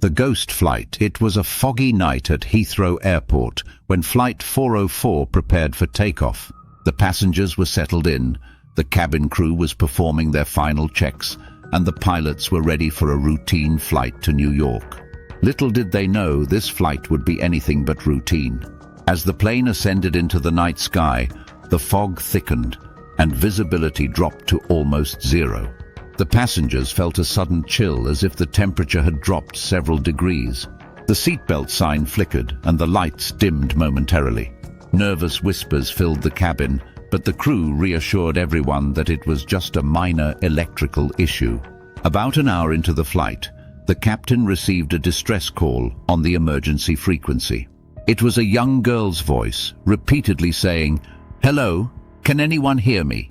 The ghost flight. It was a foggy night at Heathrow Airport when Flight 404 prepared for takeoff. The passengers were settled in, the cabin crew was performing their final checks, and the pilots were ready for a routine flight to New York. Little did they know this flight would be anything but routine. As the plane ascended into the night sky, the fog thickened and visibility dropped to almost zero. The passengers felt a sudden chill, as if the temperature had dropped several degrees. The seatbelt sign flickered and the lights dimmed momentarily. Nervous whispers filled the cabin, but the crew reassured everyone that it was just a minor electrical issue. About an hour into the flight, the captain received a distress call on the emergency frequency. It was a young girl's voice, repeatedly saying, "Hello, can anyone hear me?"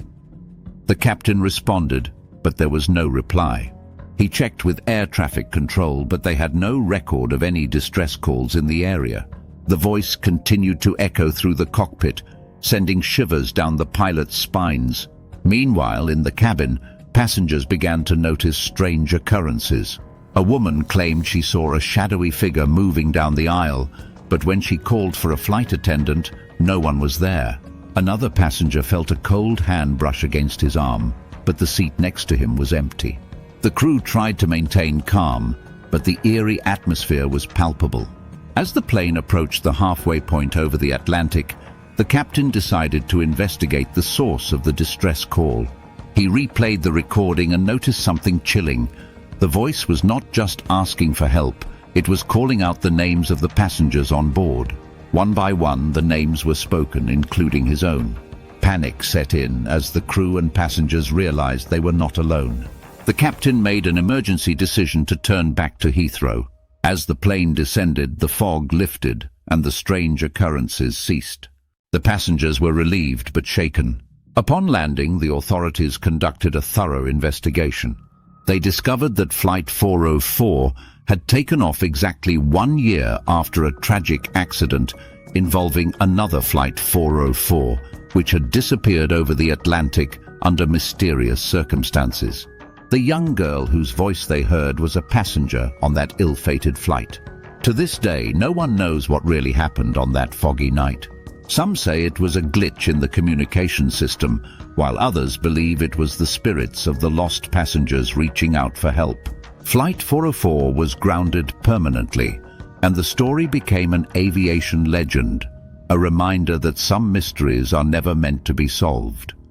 The captain responded, but there was no reply. He checked with air traffic control, but they had no record of any distress calls in the area. The voice continued to echo through the cockpit, sending shivers down the pilots' spines. Meanwhile, in the cabin, passengers began to notice strange occurrences. A woman claimed she saw a shadowy figure moving down the aisle, but when she called for a flight attendant, no one was there. Another passenger felt a cold hand brush against his arm, but the seat next to him was empty. The crew tried to maintain calm, but the eerie atmosphere was palpable. As the plane approached the halfway point over the Atlantic, the captain decided to investigate the source of the distress call. He replayed the recording and noticed something chilling. The voice was not just asking for help, it was calling out the names of the passengers on board. One by one, the names were spoken, including his own. Panic set in as the crew and passengers realized they were not alone. The captain made an emergency decision to turn back to Heathrow. As the plane descended, the fog lifted and the strange occurrences ceased. The passengers were relieved but shaken. Upon landing, the authorities conducted a thorough investigation. They discovered that Flight 404 had taken off exactly 1 year after a tragic accident involving another Flight 404, which had disappeared over the Atlantic under mysterious circumstances. The young girl whose voice they heard was a passenger on that ill-fated flight. To this day, no one knows what really happened on that foggy night. Some say it was a glitch in the communication system, while others believe it was the spirits of the lost passengers reaching out for help. Flight 404 was grounded permanently, and the story became an aviation legend, a reminder that some mysteries are never meant to be solved.